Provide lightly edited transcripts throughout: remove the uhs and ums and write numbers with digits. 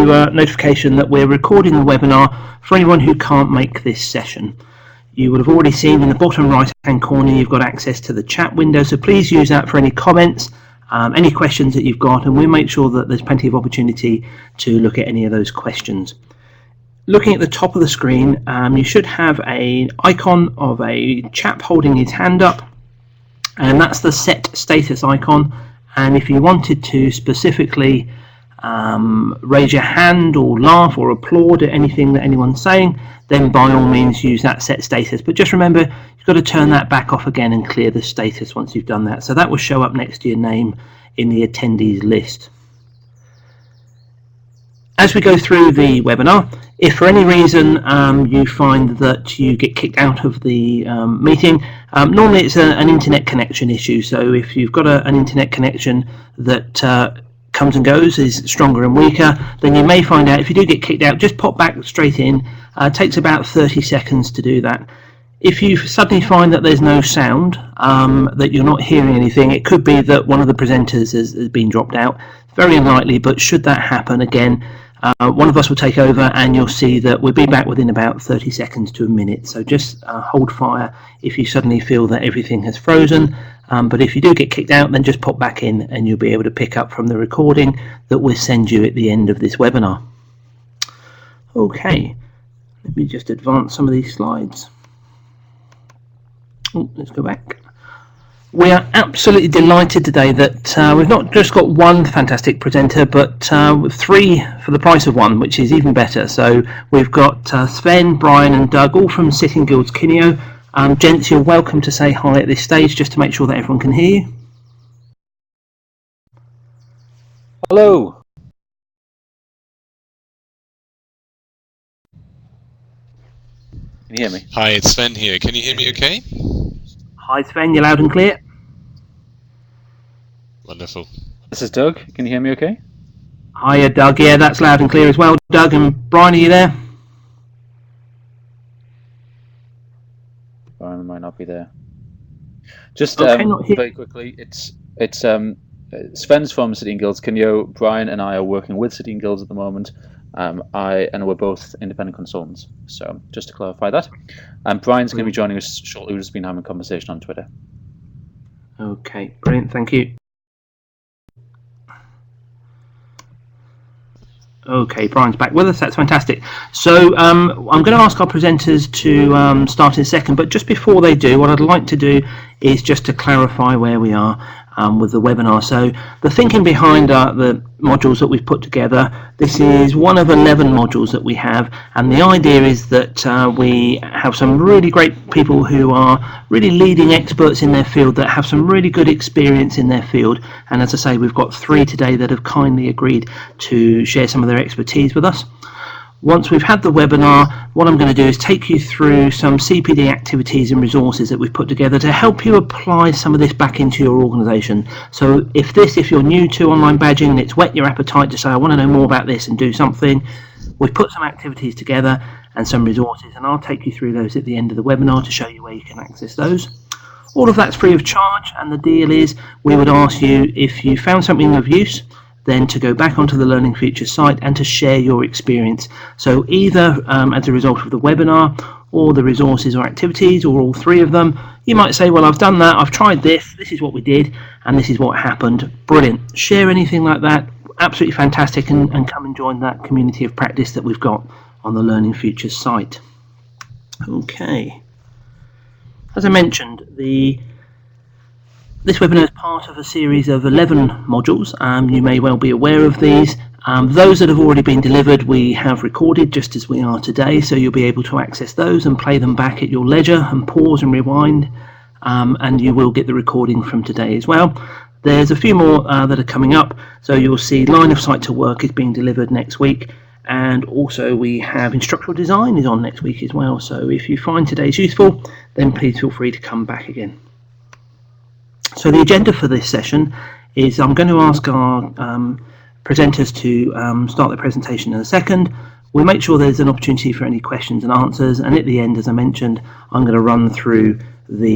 notification that we're recording the webinar for anyone who can't make this session. You would have already seen in the bottom right hand corner you've got access to the chat window, so please use that for any comments, any questions that you've got, and we'll make sure that there's plenty of opportunity to look at any of those questions. Looking at the top of the screen, you should have an icon of a chap holding his hand up, and that's the set status icon. And if you wanted to specifically raise your hand or laugh or applaud at anything that anyone's saying, then by all means use that set status. But just remember, you've got to turn that back off again and clear the status once you've done that. So that will show up next to your name in the attendees list. As we go through the webinar, if for any reason you find that you get kicked out of the meeting, normally it's an internet connection issue. So if you've got an internet connection that comes and goes, is stronger and weaker, then you may find out if you do get kicked out, just pop back straight in. It takes about 30 seconds to do that. If you suddenly find that there's no sound, that you're not hearing anything, it could be that one of the presenters has been dropped out. Very unlikely, but should that happen again, one of us will take over and you'll see that we'll be back within about 30 seconds to a minute. So just hold fire if you suddenly feel that everything has frozen. But if you do get kicked out, then just pop back in and you'll be able to pick up from the recording that we'll send you at the end of this webinar. Okay, let me just advance some of these slides. Oh, let's go back. We are absolutely delighted today that we've not just got one fantastic presenter, but three for the price of one, which is even better. So we've got Sven, Bryan and Doug, all from Sitting Guilds Kineo. Gents, you're welcome to say hi at this stage, just to make sure that everyone can hear you. Hello. Can you hear me? Hi, it's Sven here. Can you hear me okay? Hi Sven, you're loud and clear. Wonderful. This is Doug. Can you hear me okay? Hiya Doug, yeah, that's loud and clear as well. Doug and Bryan, are you there? Bryan might not be there. Just okay, very quickly, it's Sven's from Sitting Guilds Kineo. Bryan and I are working with Sitting Guilds at the moment. And we're both independent consultants. So just to clarify that. And Bryan's going to be joining us shortly. We've just been having a conversation on Twitter. Okay, brilliant, thank you. Okay, Bryan's back with us, that's fantastic. So I'm going to ask our presenters to start in a second, but just before they do, what I'd like to do is just to clarify where we are with the webinar. So the thinking behind the modules that we've put together, this is one of 11 modules that we have, and the idea is that we have some really great people who are really leading experts in their field that have some really good experience in their field, and as I say, we've got 3 today that have kindly agreed to share some of their expertise with us. Once we've had the webinar, what I'm going to do is take you through some CPD activities and resources that we've put together to help you apply some of this back into your organisation. So if you're new to online badging and it's whet your appetite to say, I want to know more about this and do something, we've put some activities together and some resources, and I'll take you through those at the end of the webinar to show you where you can access those. All of that's free of charge, and the deal is we would ask you, if you found something of use, then to go back onto the Learning Futures site and to share your experience. So either as a result of the webinar or the resources or activities or all 3 of them, you might say, well, I've done that, I've tried this is what we did, and this is what happened. Brilliant. Share anything like that, absolutely fantastic, and come and join that community of practice that we've got on the Learning Futures site. Okay. As I mentioned, this webinar is part of a series of 11 modules. You may well be aware of these. Those that have already been delivered we have recorded just as we are today, so you'll be able to access those and play them back at your leisure and pause and rewind, and you will get the recording from today as well. There's a few more that are coming up, so you'll see Line of Sight to Work is being delivered next week, and also we have Instructional Design is on next week as well. So if you find today's useful, then please feel free to come back again. So the agenda for this session is I'm going to ask our presenters to start their presentation in a second. We'll make sure there's an opportunity for any questions and answers, and at the end, as I mentioned, I'm going to run through the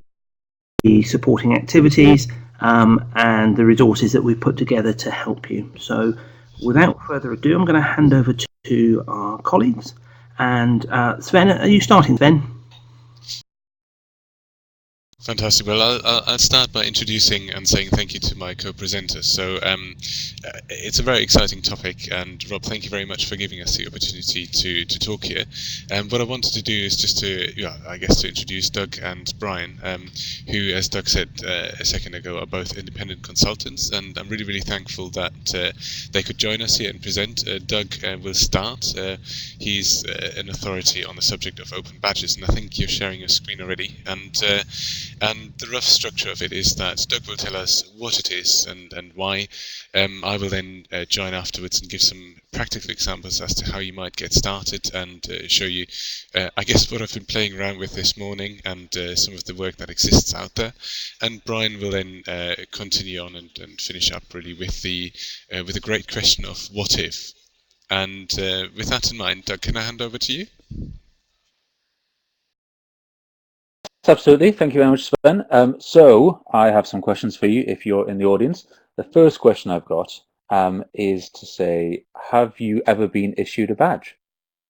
supporting activities and the resources that we've put together to help you. So without further ado, I'm going to hand over to our colleagues. And Sven, are you starting, Sven? Fantastic. Well, I'll start by introducing and saying thank you to my co-presenters. So it's a very exciting topic, and Rob, thank you very much for giving us the opportunity to talk here. What I wanted to do is just to, I guess, to introduce Doug and Bryan, who, as Doug said a second ago, are both independent consultants, and I'm really thankful that they could join us here and present. Doug will start. He's an authority on the subject of open badges, and I think you're sharing your screen already. And the rough structure of it is that Doug will tell us what it is and why. I will then join afterwards and give some practical examples as to how you might get started and show you, I guess, what I've been playing around with this morning and some of the work that exists out there. And Bryan will then continue on and finish up really with the great question of what if. And with that in mind, Doug, can I hand over to you? Absolutely. Thank you very much, Sven. So I have some questions for you if you're in the audience. The first question I've got is to say, have you ever been issued a badge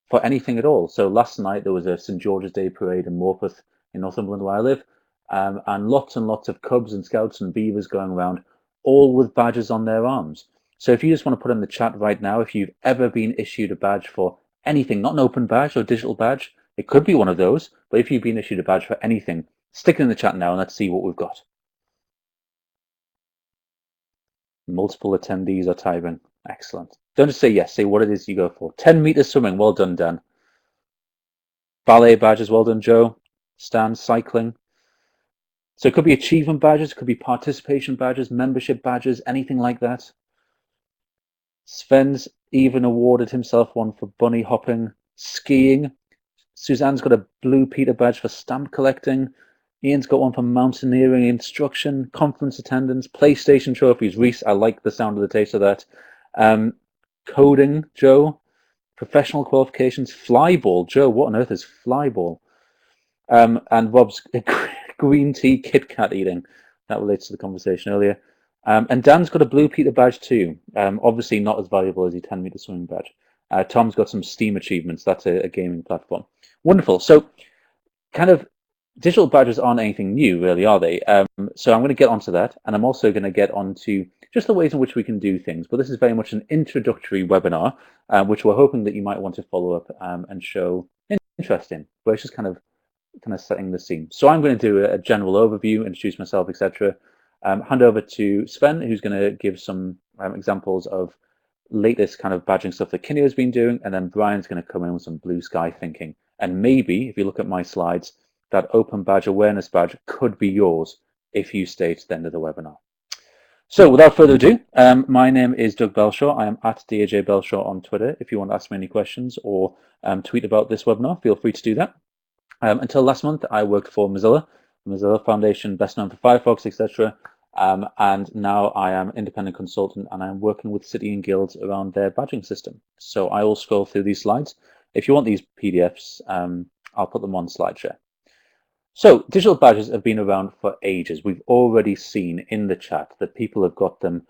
for anything at all? So last night there was a St. George's Day parade in Morpeth in Northumberland where I live, and lots of cubs and scouts and beavers going around, all with badges on their arms. So if you just want to put in the chat right now, if you've ever been issued a badge for anything, not an open badge or digital badge, it could be one of those, but if you've been issued a badge for anything, stick it in the chat now and let's see what we've got. Multiple attendees are typing. Excellent. Don't just say yes, say what it is you go for. 10 meters swimming, well done, Dan. Ballet badges, well done, Joe. Stan, cycling. So it could be achievement badges, it could be participation badges, membership badges, anything like that. Sven's even awarded himself one for bunny hopping, skiing. Suzanne's got a blue Peter badge for stamp collecting. Ian's got one for mountaineering instruction, conference attendance, PlayStation trophies. Reese, I like the sound of the taste of that. Coding, Joe. Professional qualifications, flyball. Joe, what on earth is flyball? And Rob's green tea Kit Kat eating. That relates to the conversation earlier. And Dan's got a blue Peter badge too. Obviously not as valuable as the 10-meter swimming badge. Tom's got some Steam achievements. That's a gaming platform. Wonderful. So kind of digital badges aren't anything new, really, are they? So I'm going to get onto that. And I'm also going to get onto just the ways in which we can do things. But this is very much an introductory webinar, which we're hoping that you might want to follow up and show interest in. But it's just kind of setting the scene. So I'm going to do a general overview, introduce myself, etc. Hand over to Sven, who's going to give some examples of latest kind of badging stuff that Kineo has been doing, and then Bryan's going to come in with some blue sky thinking. And maybe, if you look at my slides, that open badge awareness badge could be yours if you stay to the end of the webinar. So without further ado, my name is Doug Belshaw. I am at DAJ Belshaw on Twitter. If you want to ask me any questions or tweet about this webinar, feel free to do that. Until last month, I worked for Mozilla, the Mozilla Foundation, best known for Firefox, etc. And now I am independent consultant and I'm working with city and guilds around their badging system. So I will scroll through these slides. If you want these PDFs, I'll put them on SlideShare. So digital badges have been around for ages. We've already seen in the chat that people have got them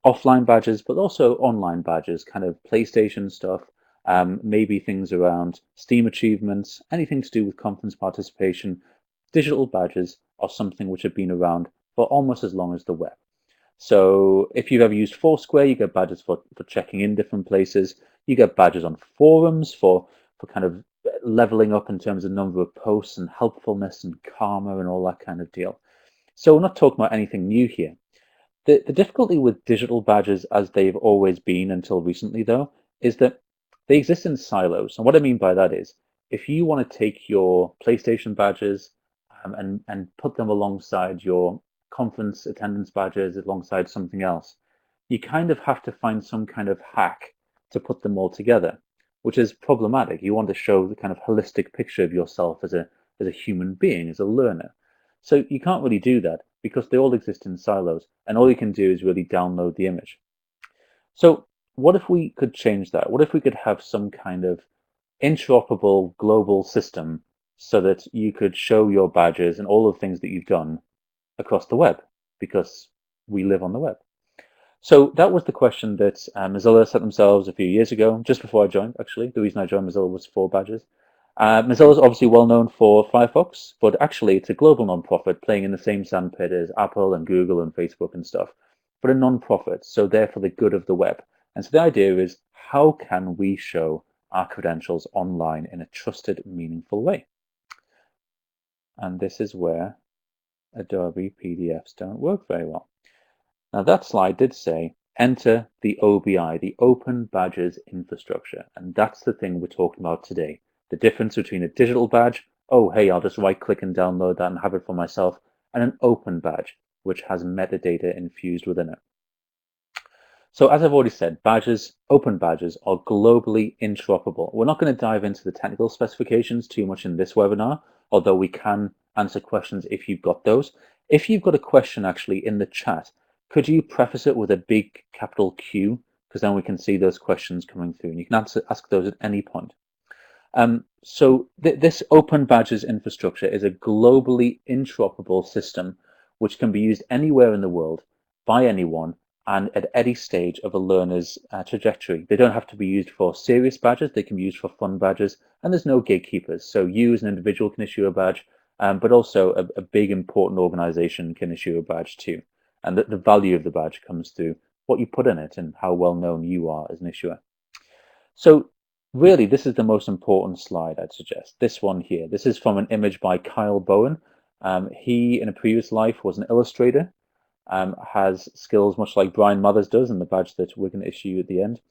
offline badges, but also online badges, kind of PlayStation stuff, maybe things around Steam achievements, anything to do with conference participation. Digital badges are something which have been around for almost as long as the web. So if you've ever used Foursquare, you get badges for checking in different places. You get badges on forums for kind of leveling up in terms of number of posts and helpfulness and karma and all that kind of deal. So we're not talking about anything new here. The difficulty with digital badges, as they've always been until recently, though, is that they exist in silos. And what I mean by that is, if you want to take your PlayStation badges and put them alongside your conference attendance badges alongside something else, you kind of have to find some kind of hack to put them all together, which is problematic. You want to show the kind of holistic picture of yourself as a human being, as a learner. So you can't really do that because they all exist in silos, and all you can do is really download the image. So what if we could change that? What if we could have some kind of interoperable global system so that you could show your badges and all the things that you've done across the web, because we live on the web. So that was the question that Mozilla set themselves a few years ago, just before I joined, actually. The reason I joined Mozilla was for badges. Mozilla is obviously well known for Firefox, but actually it's a global non-profit playing in the same sandpit as Apple and Google and Facebook and stuff, but a non-profit, so they're for the good of the web. And so the idea is, how can we show our credentials online in a trusted, meaningful way? And this is where Adobe PDFs don't work very well. Now that slide did say, enter the OBI, the Open Badges Infrastructure. And that's the thing we're talking about today. The difference between a digital badge, oh, hey, I'll just right click and download that and have it for myself, and an open badge, which has metadata infused within it. So as I've already said, badges, open badges, are globally interoperable. We're not going to dive into the technical specifications too much in this webinar, although we can answer questions if you've got those. If you've got a question actually in the chat, could you preface it with a big capital Q? Because then we can see those questions coming through, and you can ask those at any point. This Open Badges infrastructure is a globally interoperable system which can be used anywhere in the world by anyone and at any stage of a learner's trajectory. They don't have to be used for serious badges, they can be used for fun badges, and there's no gatekeepers. So you as an individual can issue a badge, but also a big important organization can issue a badge too. And the value of the badge comes through what you put in it and how well known you are as an issuer. So really, this is the most important slide, I'd suggest. This one here. This is from an image by Kyle Bowen. He, in a previous life, was an illustrator, has skills much like Bryan Mathers does in the badge that we're going to issue at the end.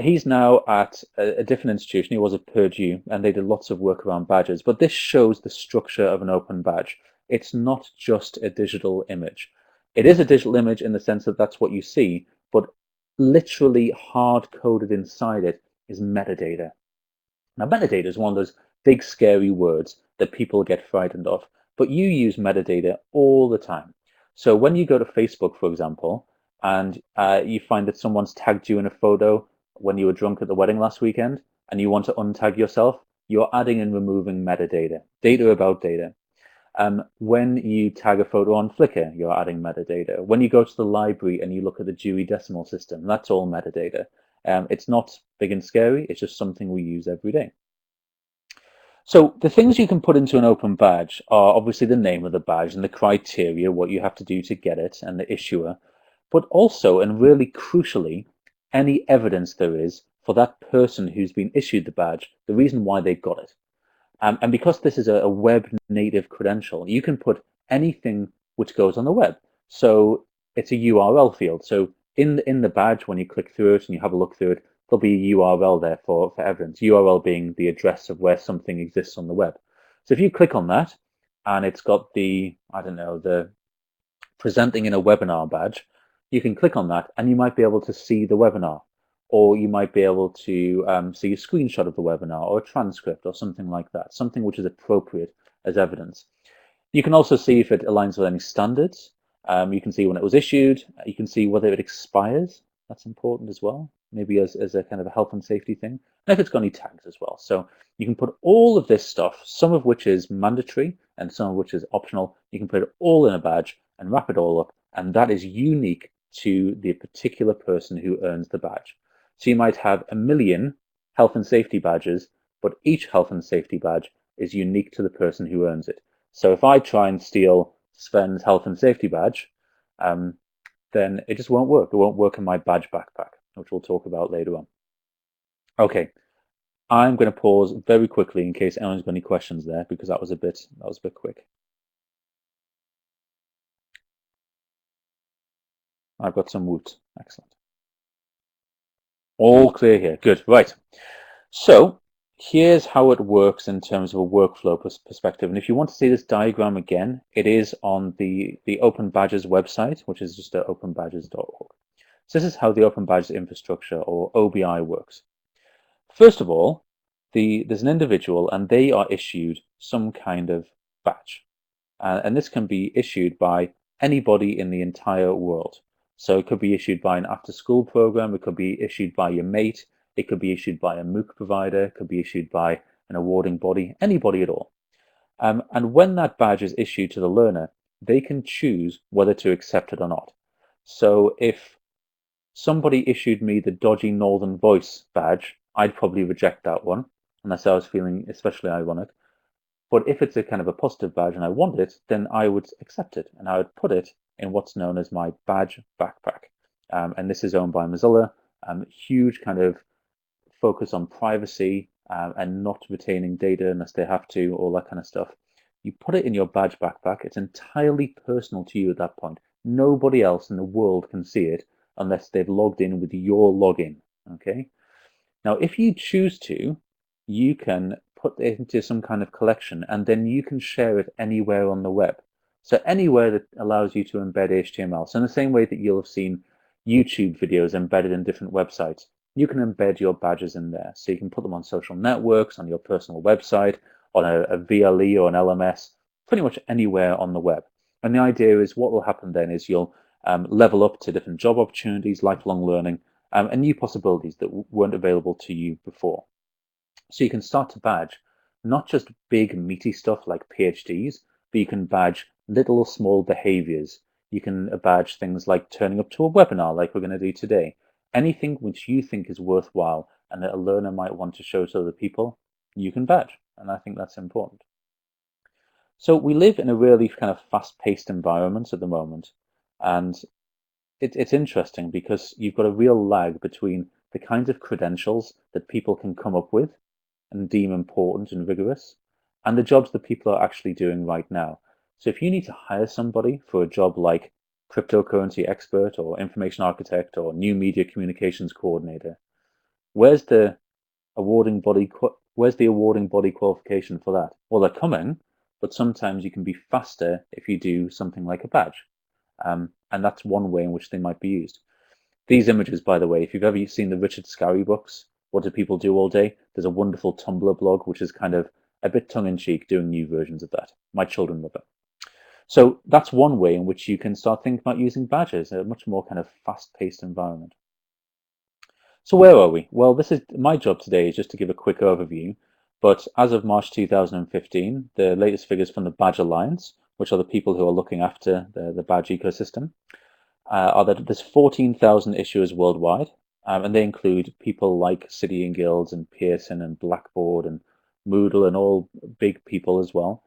He's now at a different institution. He was at Purdue, and they did lots of work around badges. But this shows the structure of an open badge. It's not just a digital image. It is a digital image in the sense that that's what you see, but literally hard-coded inside it is metadata. Now, metadata is one of those big, scary words that people get frightened of, but you use metadata all the time. So when you go to Facebook, for example, and you find that someone's tagged you in a photo when you were drunk at the wedding last weekend, and you want to untag yourself, you're adding and removing metadata, data about data. When you tag a photo on Flickr, you're adding metadata. When you go to the library and you look at the Dewey Decimal System, that's all metadata. It's not big and scary, it's just something we use every day. So the things you can put into an open badge are obviously the name of the badge and the criteria, what you have to do to get it, and the issuer, but also, and really crucially, any evidence there is for that person who's been issued the badge, the reason why they got it. And because this is a web native credential, you can put anything which goes on the web. So it's a URL field. So in the badge, when you click through it and you have a look through it, there'll be a URL there for evidence, URL being the address of where something exists on the web. So if you click on that and it's got the, I don't know, the presenting in a webinar badge, you can click on that and you might be able to see the webinar, or you might be able to see a screenshot of the webinar or a transcript or something like that, something which is appropriate as evidence. You can also see if it aligns with any standards. You can see when it was issued. You can see whether it expires. That's important as well, maybe as a kind of a health and safety thing. And if it's got any tags as well. So you can put all of this stuff, some of which is mandatory and some of which is optional. You can put it all in a badge and wrap it all up. And that is unique to the particular person who earns the badge. So you might have 1 million health and safety badges, but each health and safety badge is unique to the person who earns it. So if I try and steal Sven's health and safety badge, then it just won't work. It won't work in my badge backpack, which we'll talk about later on. Okay, I'm going to pause very quickly in case anyone's got any questions there, because that was a bit quick. I've got some woot. Excellent. All clear here. Good. Right. So here's how it works in terms of a workflow perspective. And if you want to see this diagram again, it is on the Open Badges website, which is just at openbadges.org. So this is how the Open Badges infrastructure, or OBI, works. First of all, there's an individual and they are issued some kind of badge. And this can be issued by anybody in the entire world. So it could be issued by an after-school program, it could be issued by your mate, it could be issued by a MOOC provider, it could be issued by an awarding body, anybody at all. And when that badge is issued to the learner, they can choose whether to accept it or not. So if somebody issued me the dodgy Northern Voice badge, I'd probably reject that one, unless I was feeling especially ironic. But if it's a kind of a positive badge and I want it, then I would accept it and I would put it in what's known as my badge backpack. And this is owned by Mozilla. Huge kind of focus on privacy and not retaining data unless they have to, all that kind of stuff. You put it in your badge backpack. It's entirely personal to you at that point. Nobody else in the world can see it unless they've logged in with your login. Okay. Now, if you choose to, you can put it into some kind of collection and then you can share it anywhere on the web. So anywhere that allows you to embed HTML. So in the same way that you'll have seen YouTube videos embedded in different websites, you can embed your badges in there. So you can put them on social networks, on your personal website, on a VLE or an LMS, pretty much anywhere on the web. And the idea is what will happen then is you'll level up to different job opportunities, lifelong learning, and new possibilities that weren't available to you before. So you can start to badge not just big meaty stuff like PhDs, but you can badge little small behaviors. You can badge things like turning up to a webinar like we're going to do today. Anything which you think is worthwhile and that a learner might want to show to other people, you can badge. And I think that's important. So we live in a really kind of fast-paced environment at the moment. And it's interesting because you've got a real lag between the kinds of credentials that people can come up with and deem important and rigorous, and the jobs that people are actually doing right now. So if you need to hire somebody for a job like cryptocurrency expert or information architect or new media communications coordinator, where's the awarding body qualification for that? Well, they're coming, but sometimes you can be faster if you do something like a badge. And that's one way in which they might be used. These images, by the way, if you've ever seen the Richard Scarry books, What Do People Do All Day? There's a wonderful Tumblr blog, which is kind of a bit tongue-in-cheek, doing new versions of that. My children love it. So that's one way in which you can start thinking about using badges, a much more kind of fast-paced environment. So where are we? Well, this is my job today is just to give a quick overview. But as of March 2015, the latest figures from the Badge Alliance, which are the people who are looking after the badge ecosystem, are that there's 14,000 issuers worldwide, and they include people like City and Guilds and Pearson and Blackboard and Moodle and all big people as well.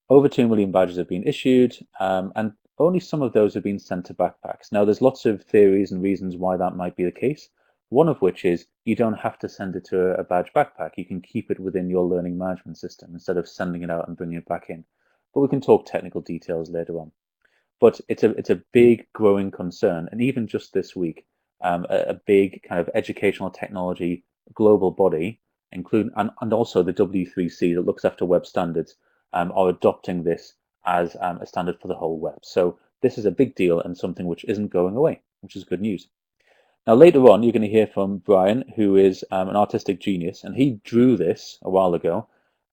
Over 2 million badges have been issued, and only some of those have been sent to backpacks. Now, there's lots of theories and reasons why that might be the case, one of which is you don't have to send it to a badge backpack. You can keep it within your learning management system instead of sending it out and bringing it back in. But we can talk technical details later on. But it's a big growing concern, and even just this week, a big kind of educational technology global body, including and also the W3C that looks after web standards, are adopting this as a standard for the whole web. So this is a big deal and something which isn't going away, which is good news. Now later on, you're going to hear from Bryan, who is an artistic genius, and he drew this a while ago,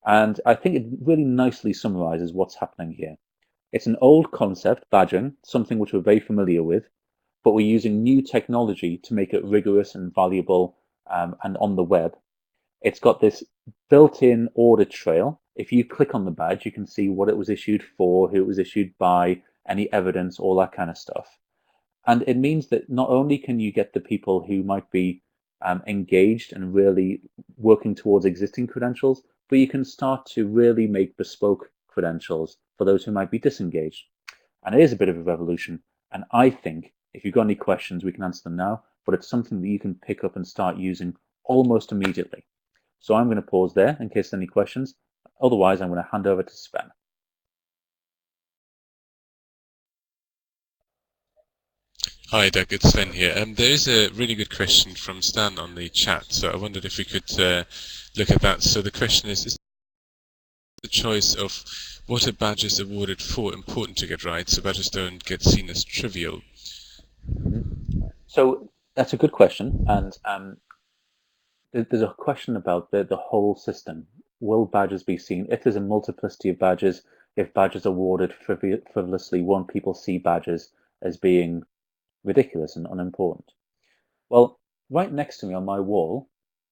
and I think it really nicely summarizes what's happening here. It's an old concept, badging, something which we're very familiar with, but we're using new technology to make it rigorous and valuable and on the web. It's got this built-in audit trail. If you click on the badge, you can see what it was issued for, who it was issued by, any evidence, all that kind of stuff. And it means that not only can you get the people who might be engaged and really working towards existing credentials, but you can start to really make bespoke credentials for those who might be disengaged. And it is a bit of a revolution. And I think if you've got any questions, we can answer them now, but it's something that you can pick up and start using almost immediately. So I'm going to pause there in case there's any questions. Otherwise, I'm going to hand over to Sven. Hi, Doug. It's Sven here. There is a really good question from Stan on the chat, so I wondered if we could look at that. So the question is the choice of what a badge is awarded for important to get right, so badges don't get seen as trivial? So that's a good question, and there's a question about the whole system. Will badges be seen? If there's a multiplicity of badges, if badges are awarded frivolously, won't people see badges as being ridiculous and unimportant? Well, right next to me on my wall,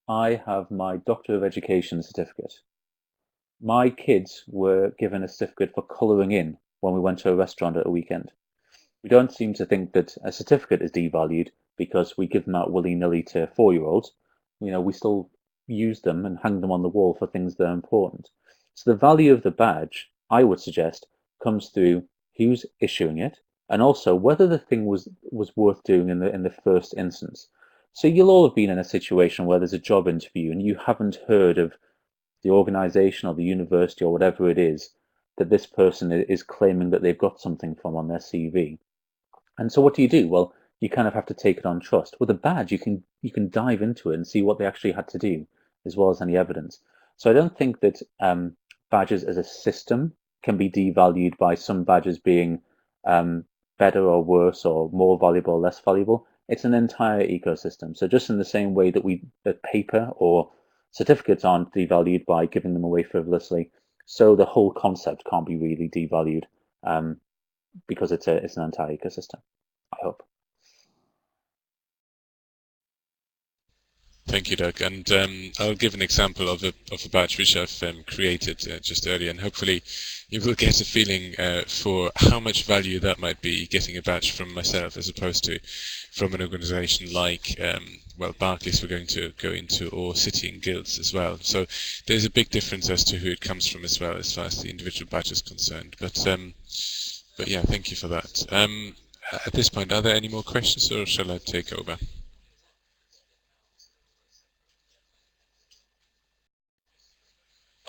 I have my Doctor of Education certificate. My kids were given a certificate for colouring in when we went to a restaurant at a weekend. We don't seem to think that a certificate is devalued, because we give them out willy-nilly to 4-year-olds. We still use them and hang them on the wall for things that are important. So the value of the badge, I would suggest, comes through who's issuing it, and also whether the thing was worth doing in the first instance. So you'll all have been in a situation where there's a job interview and you haven't heard of the organization or the university or whatever it is that this person is claiming that they've got something from on their CV. And so what do? Well, you kind of have to take it on trust. With a badge, you can dive into it and see what they actually had to do, as well as any evidence. So I don't think that badges as a system can be devalued by some badges being better or worse or more valuable or less valuable. It's an entire ecosystem. So just in the same way that paper or certificates aren't devalued by giving them away frivolously, so the whole concept can't be really devalued because it's an entire ecosystem, I hope. Thank you, Doug. And I'll give an example of a badge which I've created just earlier, and hopefully you will get a feeling for how much value that might be, getting a badge from myself as opposed to from an organization like, Barclays we're going to go into, or City and Guilds as well. So there's a big difference as to who it comes from as well, as far as the individual badge is concerned. But yeah, thank you for that. At this point, are there any more questions, or shall I take over?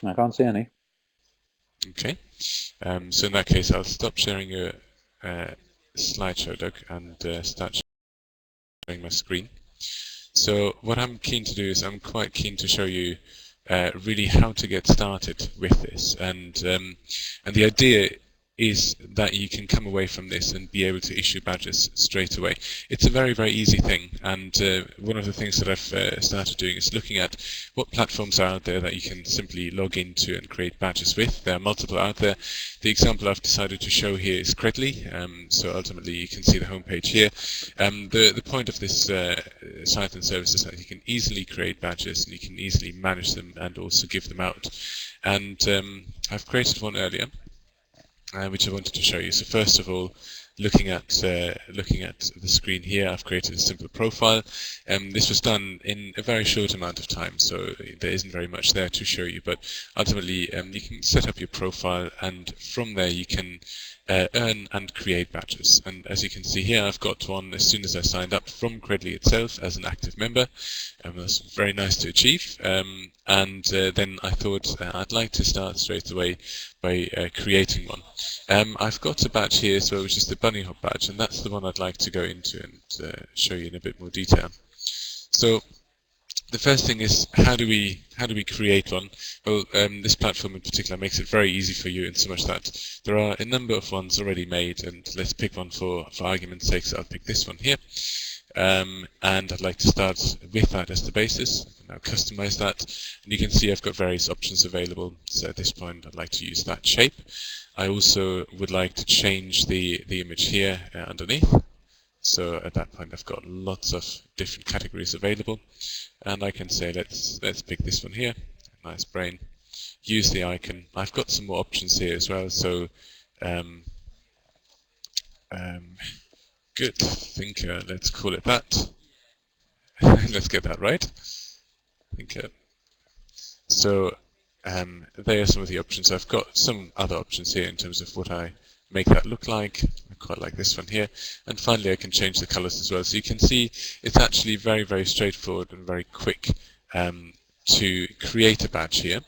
I can't see any. Okay, so in that case, I'll stop sharing your slideshow, Doug, and start sharing my screen. So what I'm keen to do is I'm quite keen to show you really how to get started with this, and the idea is that you can come away from this and be able to issue badges straight away. It's a very, very easy thing, and one of the things that I've started doing is looking at what platforms are out there that you can simply log into and create badges with. There are multiple out there. The example I've decided to show here is Credly, so ultimately you can see the homepage here. The point of this site and service is that you can easily create badges and you can easily manage them and also give them out. And I've created one earlier, which I wanted to show you. So first of all, looking at the screen here, I've created a simple profile. This was done in a very short amount of time, so there isn't very much there to show you. But ultimately, you can set up your profile, and from there you can earn and create badges. And as you can see here, I've got one as soon as I signed up from Credly itself as an active member. That's very nice to achieve. And then I thought I'd like to start straight away by creating one. I've got a badge here, so which is the bunny hop badge, and that's the one I'd like to go into and show you in a bit more detail. So the first thing is, how do we create one? Well, this platform in particular makes it very easy for you, in so much that there are a number of ones already made, and let's pick one for argument's sake. So I'll pick this one here, and I'd like to start with that as the basis. Now customize that, and you can see I've got various options available. So at this point, I'd like to use that shape. I also would like to change the image here underneath. So at that point, I've got lots of different categories available, and I can say let's pick this one here. Nice brain. Use the icon. I've got some more options here as well. So good thinker. Let's call it that. Let's get that right. Thinker. So there are some of the options. I've got some other options here in terms of what I make that look like. I quite like this one here. And finally, I can change the colors as well. So you can see it's actually very, very straightforward and very quick to create a badge here.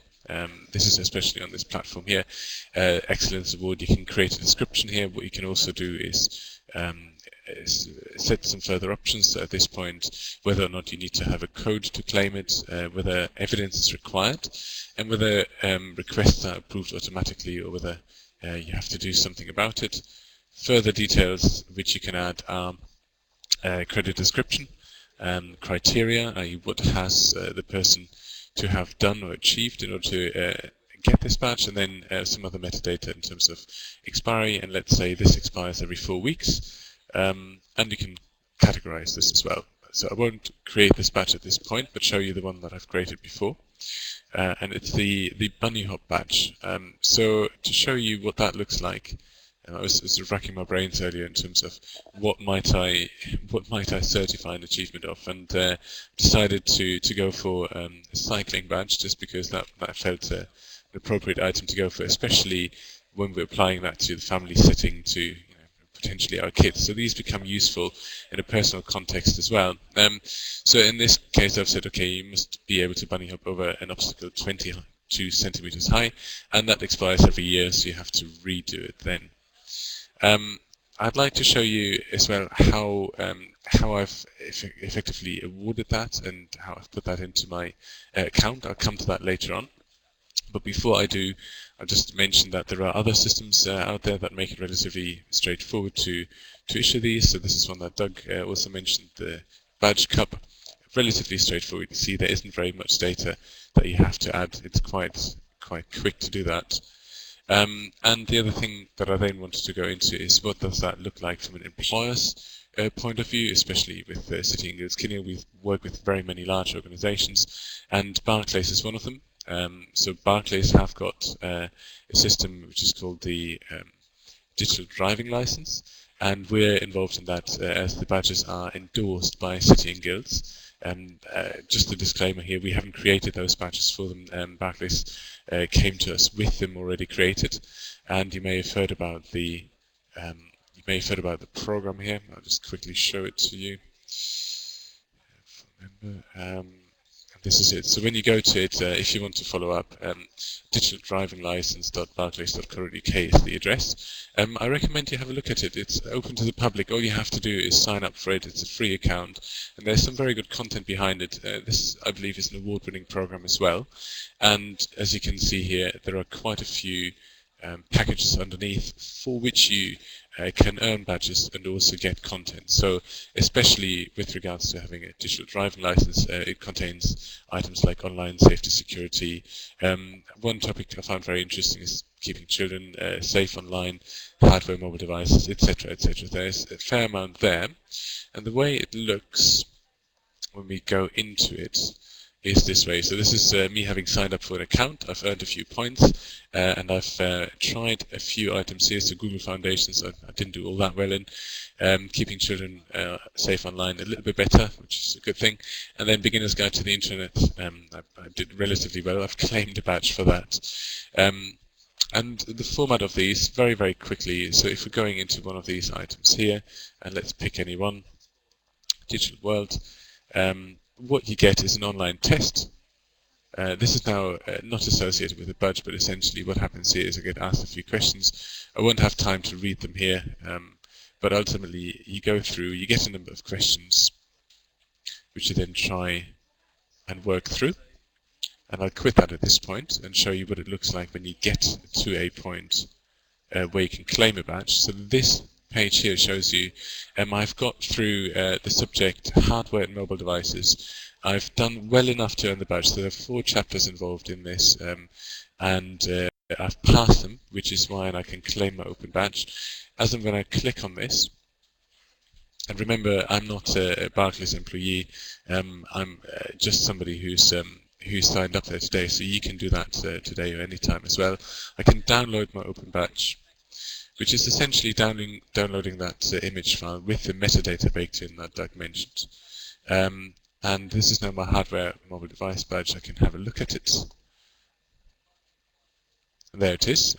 This is especially on this platform here. Excellence Award, you can create a description here. What you can also do is set some further options. So at this point, whether or not you need to have a code to claim it, whether evidence is required, and whether requests are approved automatically, or whether you have to do something about it. Further details which you can add are credit description, criteria, i.e. what has the person to have done or achieved in order to get this badge, and then some other metadata in terms of expiry, and let's say this expires every 4 weeks, and you can categorize this as well. So I won't create this badge at this point, but show you the one that I've created before. And it's the bunny hop badge. So to show you what that looks like, I was sort of racking my brains earlier in terms of what might I certify an achievement of, and decided to go for a cycling badge, just because that felt an appropriate item to go for, especially when we're applying that to the family setting, to potentially our kids. So these become useful in a personal context as well. So in this case, I've said, okay, you must be able to bunny hop over an obstacle 22 centimeters high, and that expires every year, so you have to redo it then. I'd like to show you as well how I've effectively awarded that and how I've put that into my account. I'll come to that later on. But before I do, I'll just mention that there are other systems out there that make it relatively straightforward to issue these. So this is one that Doug also mentioned, the Badge Cup. Relatively straightforward. You see there isn't very much data that you have to add. It's quite quick to do that. And the other thing that I then wanted to go into is what does that look like from an employer's point of view, especially with City and Guilds Kineo. We've worked with very many large organizations, and Barclays is one of them. So Barclays have got a system which is called the digital driving license, and we're involved in that as the badges are endorsed by City and Guilds. Just a disclaimer here, we haven't created those badges for them. Barclays came to us with them already created, and you may have heard about the program here. I'll just quickly show it to you. This is it. So when you go to it, if you want to follow up, digitaldrivinglicense.barclays.co.uk is the address. I recommend you have a look at it. It's open to the public. All you have to do is sign up for it. It's a free account, and there's some very good content behind it. This, I believe, is an award-winning program as well. And as you can see here, there are quite a few packages underneath for which you can earn badges and also get content. So especially with regards to having a digital driving license, it contains items like online safety, security. One topic I found very interesting is keeping children safe online, hardware, mobile devices, etc., etc. There's a fair amount there, and the way it looks when we go into it is this way. So this is me having signed up for an account. I've earned a few points, and I've tried a few items here. So Google Foundations, I didn't do all that well in. Keeping children safe online, a little bit better, which is a good thing. And then Beginner's Guide to the Internet, I did relatively well. I've claimed a badge for that. And the format of these, very, very quickly. So if we're going into one of these items here, and let's pick any one, Digital World, what you get is an online test. This is now not associated with a badge, but essentially what happens here is I get asked a few questions. I won't have time to read them here, but ultimately you go through, you get a number of questions, which you then try and work through. And I'll quit that at this point and show you what it looks like when you get to a point where you can claim a badge. So this page here shows you I've got through the subject hardware and mobile devices. I've done well enough to earn the badge. So there are 4 chapters involved in this, and I've passed them, which is why I can claim my open badge. As I'm going to click on this, and remember, I'm not a Barclays employee. I'm just somebody who's signed up there today, so you can do that today or anytime as well. I can download my open badge, which is essentially downloading that image file with the metadata baked in that Doug mentioned. And this is now my hardware mobile device badge. I can have a look at it. And there it is.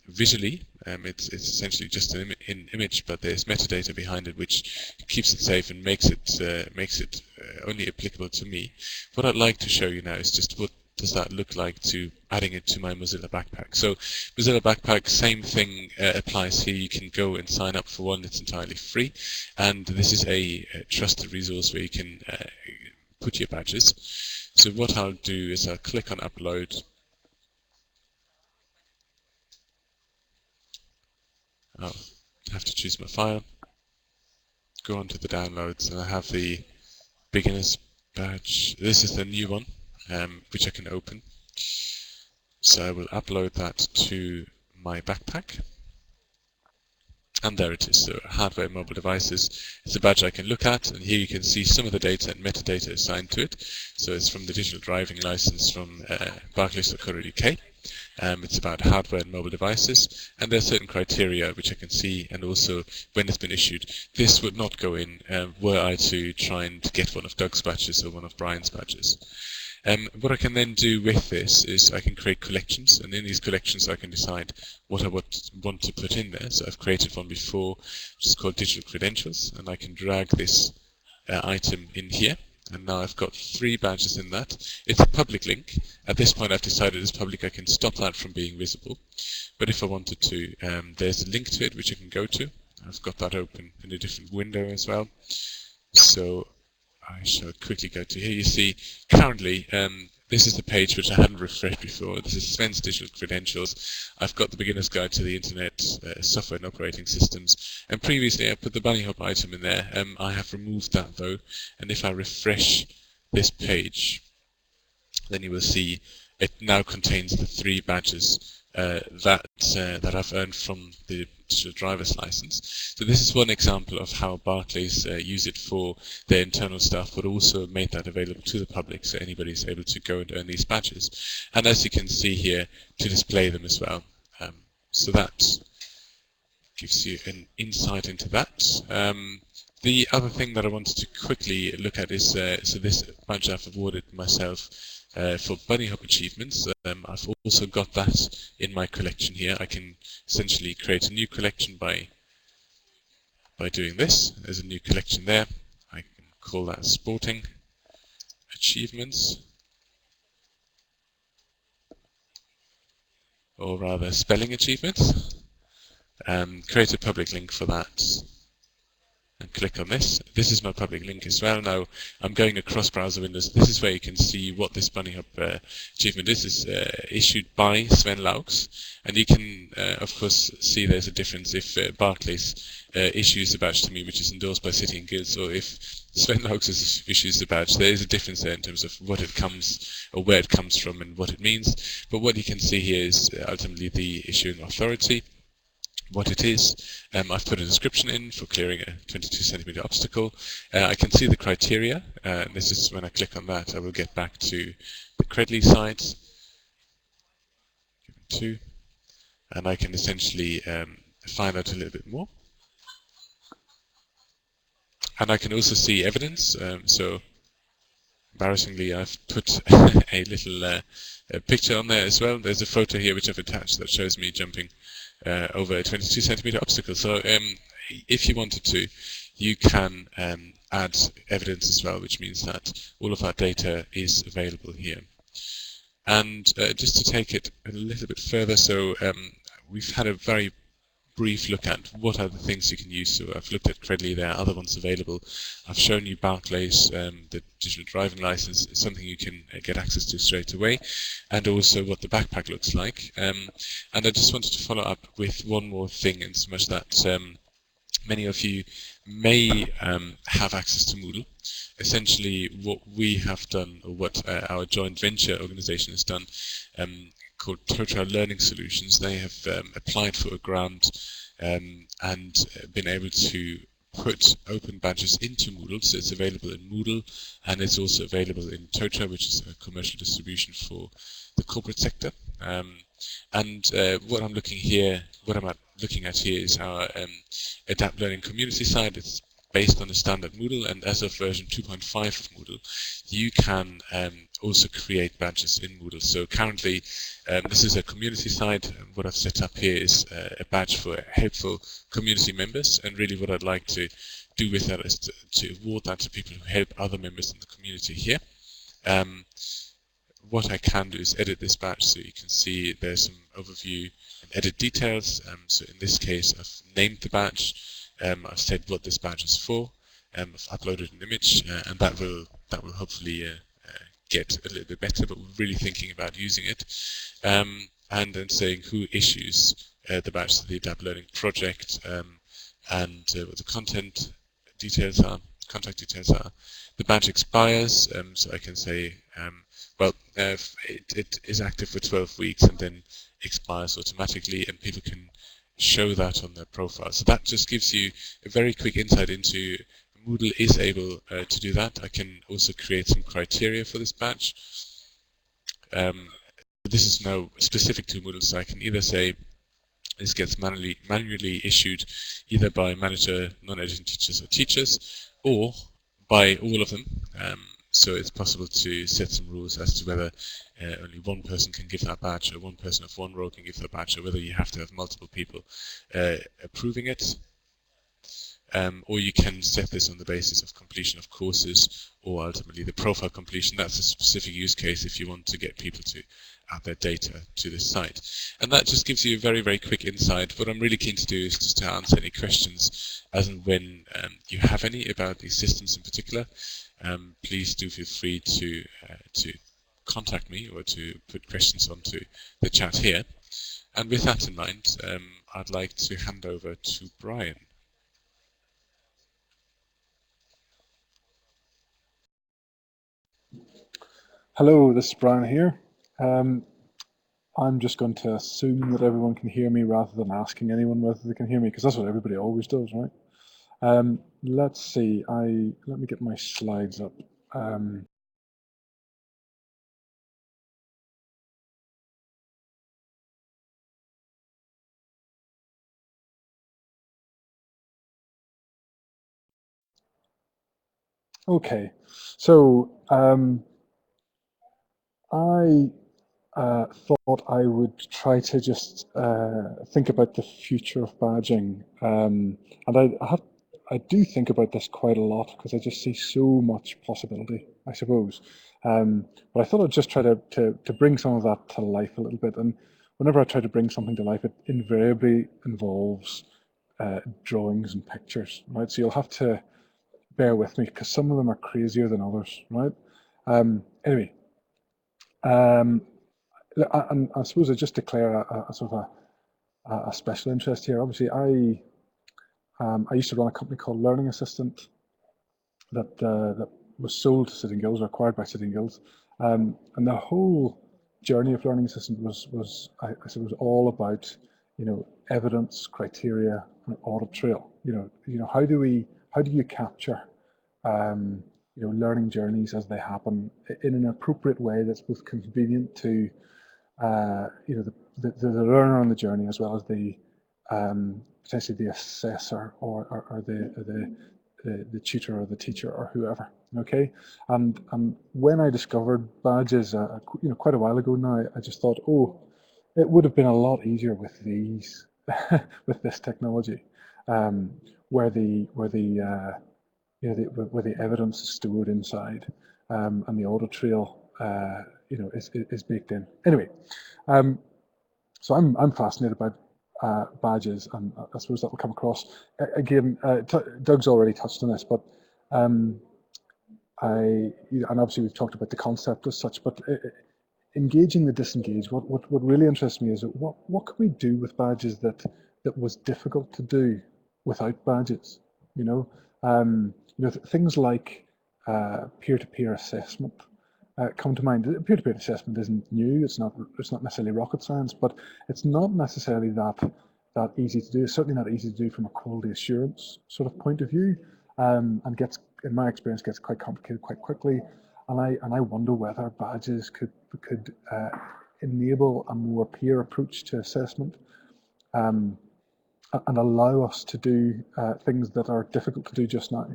Visually, it's essentially just an image, but there's metadata behind it, which keeps it safe and makes it only applicable to me. What I'd like to show you now is just what does that look like to adding it to my Mozilla Backpack. So Mozilla Backpack, same thing applies here. You can go and sign up for one. It's entirely free, and this is a trusted resource where you can put your badges. So what I'll do is I'll click on upload. I'll have to choose my file, go on to the downloads, and I have the beginner's badge. This is the new one, which I can open. So I will upload that to my backpack. And there it is. So hardware and mobile devices. It's a badge I can look at, and here you can see some of the data and metadata assigned to it. So it's from the digital driving license from Barclays.co.uk. It's about hardware and mobile devices, and there are certain criteria which I can see, and also when it's been issued. This would not go in were I to try and get one of Doug's badges or one of Bryan's badges. What I can then do with this is I can create collections, and in these collections I can decide what I want to put in there. So I've created one before, which is called digital credentials, and I can drag this item in here. And now I've got 3 badges in that. It's a public link. At this point I've decided it's public. I can stop that from being visible. But if I wanted to, there's a link to it which I can go to. I've got that open in a different window as well. So I shall quickly go to here. You see, currently, this is the page which I hadn't refreshed before. This is Sven's digital credentials. I've got the beginner's guide to the internet, software and operating systems. And previously I put the bunny hop item in there. I have removed that though. And if I refresh this page, then you will see it now contains the 3 badges that I've earned from the digital driver's license. So this is one example of how Barclays use it for their internal staff, but also made that available to the public, so anybody is able to go and earn these badges. And as you can see here, to display them as well. So that gives you an insight into that. The other thing that I wanted to quickly look at is so this badge I've awarded myself for bunny hop achievements. I've also got that in my collection here. I can essentially create a new collection by doing this. There's a new collection there. I can call that sporting achievements, or rather spelling achievements. Create a public link for that. And click on this. This is my public link as well. Now I'm going across browser windows. This is where you can see what this bunny hop achievement is. It's issued by Sven Laux, and you can of course see there's a difference if Barclays issues a badge to me which is endorsed by City and Guilds, or if Sven Laux issues the badge. There is a difference there in terms of what it comes, or where it comes from and what it means. But what you can see here is ultimately the issuing authority, what it is. I've put a description in for clearing a 22 centimeter obstacle. I can see the criteria. This is when I click on that, I will get back to the Credly site. Give it 2, and I can essentially find out a little bit more. And I can also see evidence. So embarrassingly, I've put a little picture on there as well. There's a photo here which I've attached that shows me jumping over a 22 centimeter obstacle. So if you wanted to, you can add evidence as well, which means that all of our data is available here. And just to take it a little bit further, so we've had a very brief look at what are the things you can use. So I've looked at Credly, there are other ones available. I've shown you Barclays, the digital driving license is something you can get access to straight away, and also what the backpack looks like. And I just wanted to follow up with one more thing, in so much that many of you may have access to Moodle. Essentially what we have done, or what our joint venture organization has done, called Total Learning Solutions, they have applied for a grant and been able to put open badges into Moodle. So it's available in Moodle, and it's also available in Total, which is a commercial distribution for the corporate sector. And what I'm looking at here is our Adapt Learning community site. It's based on the standard Moodle, and as of version 2.5 of Moodle, you can also create badges in Moodle. So currently, this is a community site, and what I've set up here is a badge for helpful community members, and really what I'd like to do with that is to award that to people who help other members in the community here. What I can do is edit this badge, so you can see there's some overview and edit details. So in this case, I've named the badge. I've said what this badge is for. I've uploaded an image, and that will hopefully get a little bit better. But we're really thinking about using it, and then saying who issues the badge to the Adapt Learning project, and what the contact details are. The badge expires, so I can say, well, it is active for 12 weeks and then expires automatically, and people can show that on their profile. So that just gives you a very quick insight into Moodle is able to do that. I can also create some criteria for this badge. this is now specific to Moodle, so I can either say this gets manually issued either by manager, non-editing teachers or teachers, or by all of them. So it's possible to set some rules as to whether only one person can give that badge, or one person of one role can give that badge, or whether you have to have multiple people approving it. Or you can set this on the basis of completion of courses, or ultimately the profile completion. That's a specific use case if you want to get people to add their data to this site. And that just gives you a very, very quick insight. What I'm really keen to do is just to answer any questions as and when you have any about these systems in particular. Please do feel free to contact me or to put questions onto the chat here. And with that in mind, I'd like to hand over to Bryan. Hello, this is Bryan here. I'm just going to assume that everyone can hear me rather than asking anyone whether they can hear me, because that's what everybody always does, right? Let's see, let me get my slides up. Okay, so I thought I would try to just think about the future of badging, and I do think about this quite a lot because I just see so much possibility, I suppose. But I thought I'd just try to bring some of that to life a little bit. And whenever I try to bring something to life, it invariably involves drawings and pictures, right? So you'll have to bear with me because some of them are crazier than others, right? Anyway. And I suppose I just declare a sort of a special interest here. Obviously, I used to run a company called Learning Assistant that was sold to Sitting Guilds, or acquired by Sitting Guilds, and the whole journey of Learning Assistant was I suppose all about evidence, criteria, and audit trail. How do you capture learning journeys as they happen in an appropriate way that's both convenient to the learner on the journey, as well as the potentially the assessor or the tutor or the teacher or whoever. Okay, and when I discovered badges, quite a while ago now, I just thought, oh, it would have been a lot easier with these with this technology, where the evidence is stored inside, and the audit trail is baked in. Anyway, so I'm fascinated by badges, and I suppose that will come across. Again, Doug's already touched on this, but and obviously we've talked about the concept as such, but engaging the disengaged, what really interests me is what can we do with badges that was difficult to do without badges? Things like peer-to-peer assessment come to mind. Peer-to-peer assessment isn't new. It's not necessarily rocket science, but it's not necessarily that easy to do. It's certainly not easy to do from a quality assurance sort of point of view, and gets, in my experience, gets quite complicated quite quickly. And I wonder whether badges could enable a more peer approach to assessment, and allow us to do things that are difficult to do just now.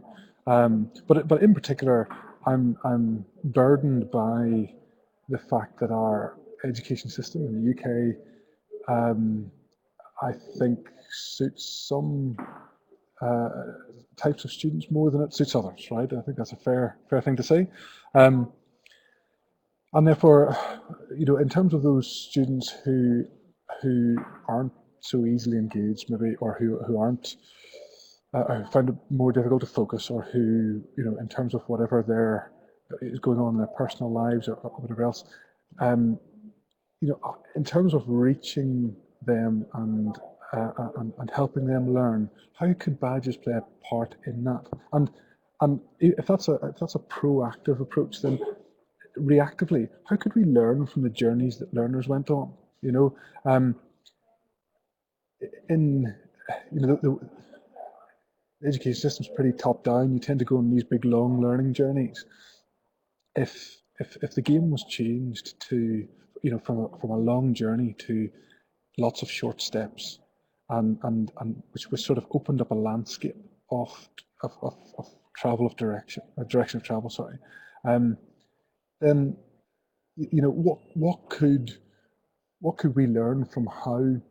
But in particular, I'm burdened by the fact that our education system in the UK, I think, suits some types of students more than it suits others. Right? I think that's a fair thing to say. And therefore, in terms of those students who aren't so easily engaged, maybe, or who aren't, find it more difficult to focus, or who, in terms of whatever is going on in their personal lives or whatever else, in terms of reaching them and helping them learn, how could badges play a part in that? And if that's a proactive approach, then reactively, how could we learn from the journeys that learners went on? The education system's pretty top down. You tend to go on these big long learning journeys. If the game was changed to, from a long journey to lots of short steps, and which sort of opened up a landscape of travel of direction, a direction of travel. Sorry, then what could we learn from how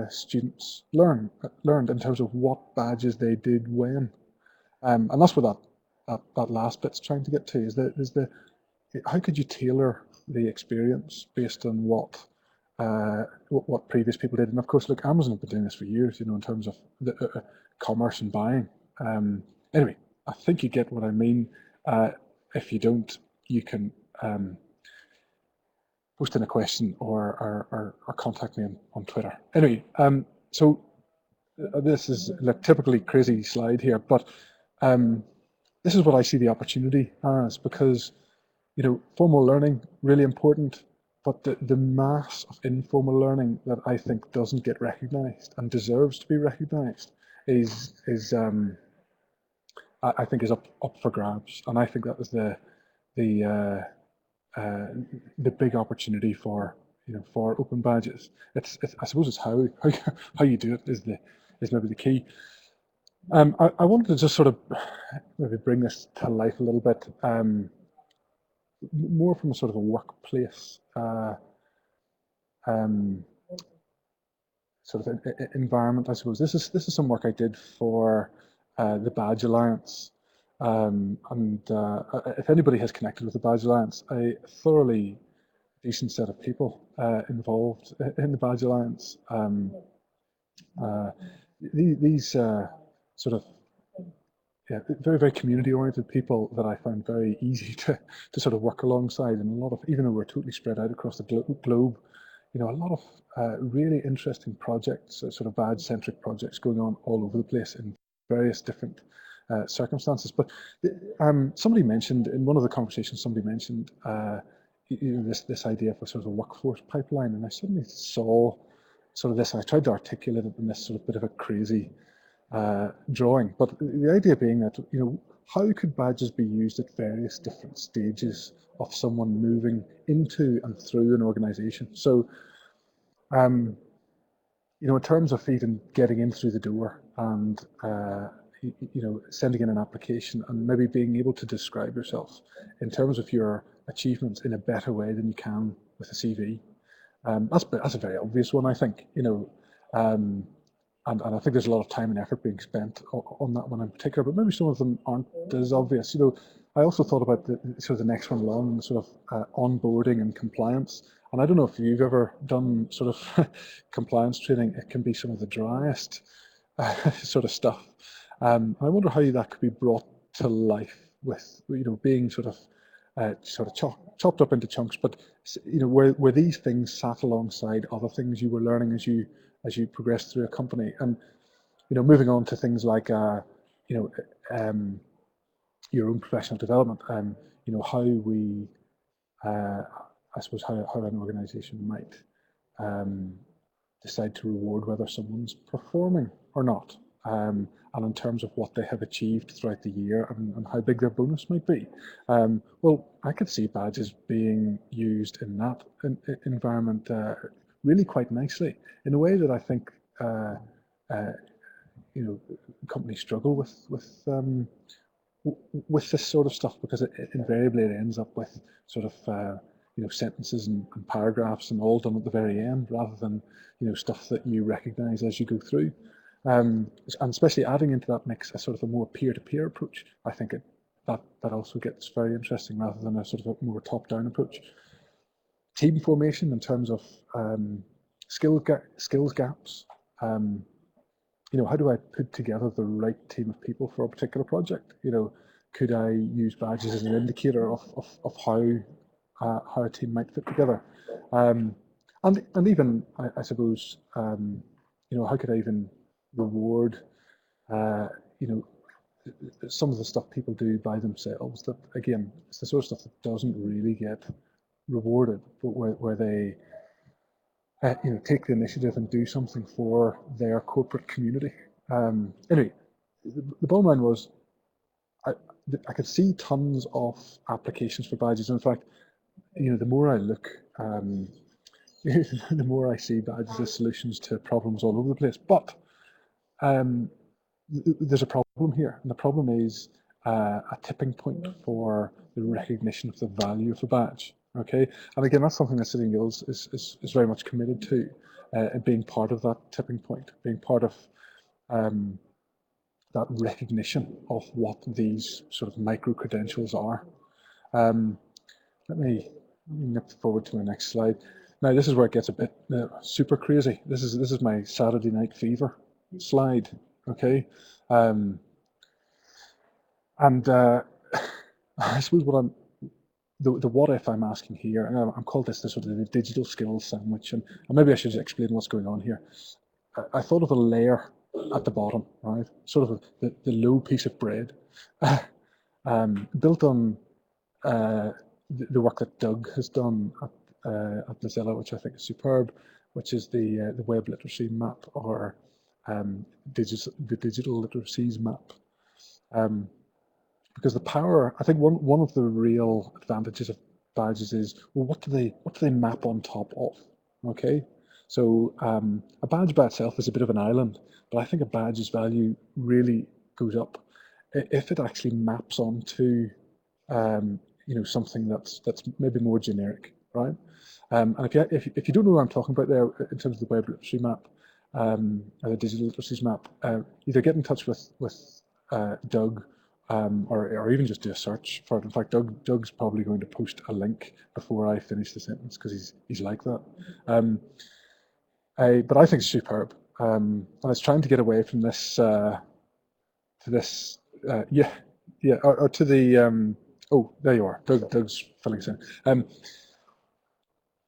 students learned in terms of what badges they did when, and that's what that last bit's trying to get to, is how could you tailor the experience based on what previous people did. And of course, look, Amazon have been doing this for years, in terms of the commerce and buying. Anyway, I think you get what I mean. If you don't, you can post in a question or contact me on Twitter. Anyway, so this is a typically crazy slide here, but this is what I see the opportunity as, because formal learning, really important, but the mass of informal learning that I think doesn't get recognised and deserves to be recognised is I think is up for grabs, and I think that was the big opportunity for open badges. It's I suppose it's how you do it is maybe the key. I wanted to just sort of maybe bring this to life a little bit, more from a sort of a workplace sort of environment, I suppose. This is some work I did for the Badge Alliance, and if anybody has connected with the Badge Alliance, a thoroughly decent set of people involved in the Badge Alliance. These sort of very, very community-oriented people that I found very easy to sort of work alongside, and a lot of, even though we're totally spread out across the globe, a lot of really interesting projects, sort of badge-centric projects going on all over the place in various different circumstances. But somebody mentioned in one of the conversations, this idea of a sort of a workforce pipeline, and I suddenly saw sort of this, and I tried to articulate it in this sort of bit of a crazy drawing, but the idea being that how could badges be used at various different stages of someone moving into and through an organization. So in terms of even getting in through the door and sending in an application and maybe being able to describe yourself in terms of your achievements in a better way than you can with a CV. That's a very obvious one, I think, and I think there's a lot of time and effort being spent on that one in particular, but maybe some of them aren't as obvious. I also thought about the next one along, sort of onboarding and compliance. And I don't know if you've ever done sort of compliance training. It can be some of the driest sort of stuff. I wonder how that could be brought to life with being sort of chopped up into chunks, but where these things sat alongside other things you were learning as you progress through a company, and moving on to things like your own professional development, how we I suppose how an organization might decide to reward whether someone's performing or not, and in terms of what they have achieved throughout the year and how big their bonus might be. Well, I could see badges being used in that environment really quite nicely, in a way that I think companies struggle with this sort of stuff, because it invariably ends up with sort of sentences and paragraphs and all done at the very end, rather than stuff that you recognise as you go through. And especially adding into that mix a sort of a more peer-to-peer approach, I think that also gets very interesting, rather than a sort of a more top-down approach. Team formation in terms of skills gaps. How do I put together the right team of people for a particular project? Could I use badges as an indicator of how a team might fit together? And even I suppose how could I even reward some of the stuff people do by themselves, that again, it's the sort of stuff that doesn't really get rewarded, but where they take the initiative and do something for their corporate community. Anyway, the bottom line was I could see tons of applications for badges. In fact, the more I look, the more I see badges as solutions to problems all over the place. But um, there's a problem here, and the problem is a tipping point for the recognition of the value of a badge. Okay, and again, that's something that City Guilds is very much committed to, being part of that tipping point, being part of that recognition of what these sort of micro credentials are. Let me nip forward to my next slide. Now, this is where it gets a bit super crazy. This is my Saturday Night Fever slide. Okay, and I suppose what I'm the what if I'm asking here, and I'm called this the sort of the digital skills sandwich, and maybe I should explain what's going on here. I thought of a layer at the bottom, right? Sort of the low piece of bread, built on the work that Doug has done at Mozilla, which I think is superb, which is the web literacy map, or the digital literacies map. Because the power, I think one of the real advantages of badges is, well, what do they map on top of? Okay, so a badge by itself is a bit of an island, but I think a badge's value really goes up if it actually maps onto something that's maybe more generic, right? And if you don't know what I'm talking about there in terms of the web literacy map, or the digital literacies map, either get in touch with Doug, or even just do a search for it. In fact, Doug's probably going to post a link before I finish the sentence, because he's like that. But I think it's superb, and it's trying to get away from this or to the oh, there you are. Doug's filling us in.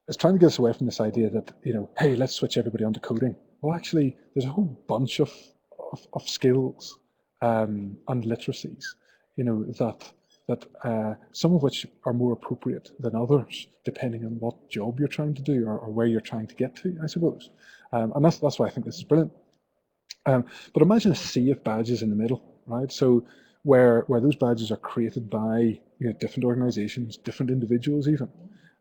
It's trying to get us away from this idea that, hey, let's switch everybody onto coding. Well, actually, there's a whole bunch of skills and literacies, that some of which are more appropriate than others, depending on what job you're trying to do, or where you're trying to get to, I suppose. And that's why I think this is brilliant. But imagine a sea of badges in the middle, right? So where those badges are created by different organizations, different individuals even,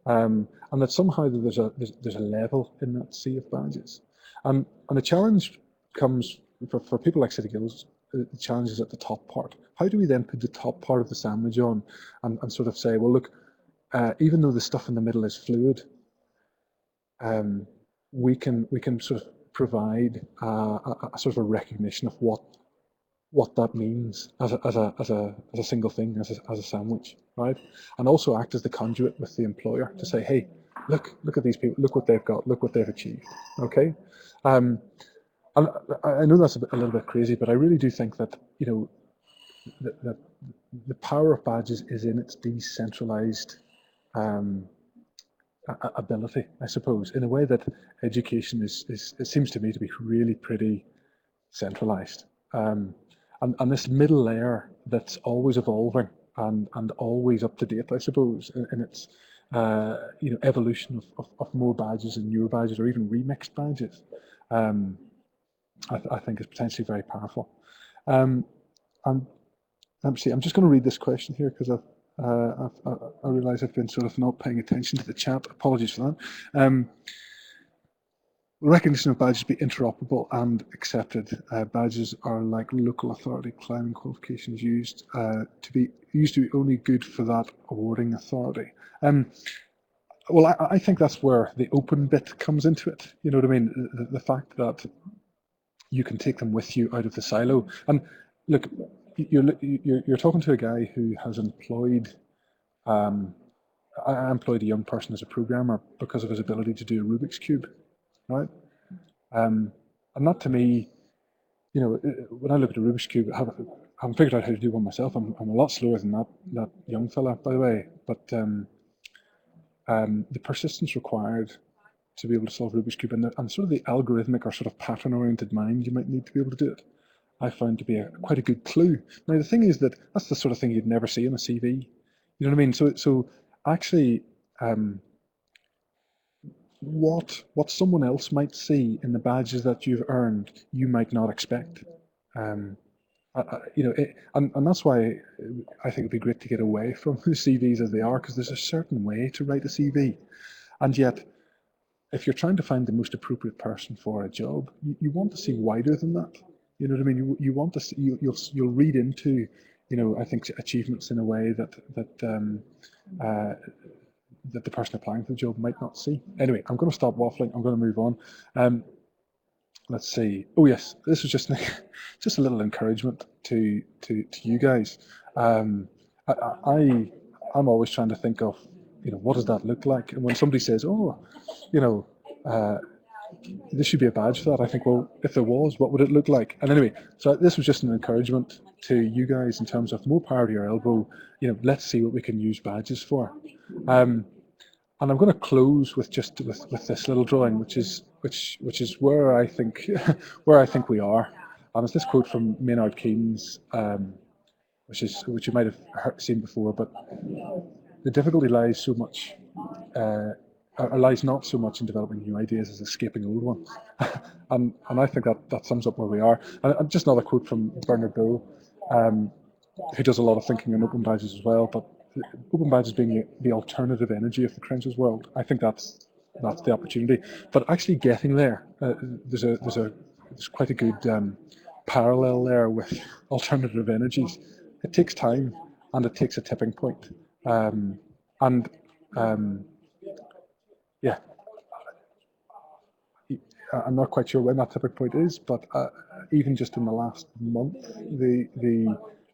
and that somehow there's a level in that sea of badges. And the challenge comes for people like City Guilds. The challenge is at the top part. How do we then put the top part of the sandwich on and sort of say, well, look, even though the stuff in the middle is fluid, we can sort of provide a sort of a recognition of what that means as a single thing, as a sandwich, right? And also act as the conduit with the employer to say, hey, look at these people, look what they've got, look what they've achieved. Okay, and I know that's a little bit crazy, but I really do think that the power of badges is in its decentralized ability, I suppose, in a way that education it seems to me to be really pretty centralized. And this middle layer that's always evolving and always up to date, I suppose, in its evolution of more badges and newer badges, or even remixed badges, I think is potentially very powerful. And I'm just going to read this question here, because I realise I've been sort of not paying attention to the chat. Apologies for that. Recognition of badges be interoperable and accepted. Badges are like local authority climbing qualifications used to be only good for that awarding authority. Well, I think that's where the open bit comes into it. You know what I mean? The fact that you can take them with you out of the silo. And look, you're talking to a guy who has employed. I employed a young person as a programmer because of his ability to do a Rubik's Cube, right? And that, to me, when I look at a Rubik's Cube, I haven't figured out how to do one myself. I'm a lot slower than that young fella, by the way. But the persistence required to be able to solve Rubik's Cube, and sort of the algorithmic or sort of pattern-oriented mind you might need to be able to do it, I found to be quite a good clue. Now, the thing is that that's the sort of thing you'd never see in a CV. You know what I mean? So actually, what someone else might see in the badges that you've earned, you might not expect. and that's why I think it'd be great to get away from CVs as they are, because there's a certain way to write a CV, and yet if you're trying to find the most appropriate person for a job, you want to see wider than that. You know what I mean? You want to see, you'll read into, I think achievements in a way that the person applying for the job might not see. Anyway, I'm going to stop waffling. I'm going to move on. Let's see. Oh yes, this was just just a little encouragement to you guys. I'm always trying to think of, what does that look like? And when somebody says, oh, this should be a badge for that, I think, well, if there was, what would it look like? And anyway, so this was just an encouragement to you guys in terms of more power to your elbow. Let's see what we can use badges for. And I'm going to close with with this little drawing, which is where I think we are. And it's this quote from Maynard Keynes, which you might have seen before. But the difficulty lies lies not so much in developing new ideas as escaping old ones. and I think that sums up where we are. And just another quote from Bernard Bill, who does a lot of thinking on open badges as well. But open badges being the alternative energy of the credentials world, I think that's the opportunity. But actually getting there, there's quite a good parallel there with alternative energies. It takes time and it takes a tipping point. Yeah, I'm not quite sure when that tipping point is, but even just in the last month, the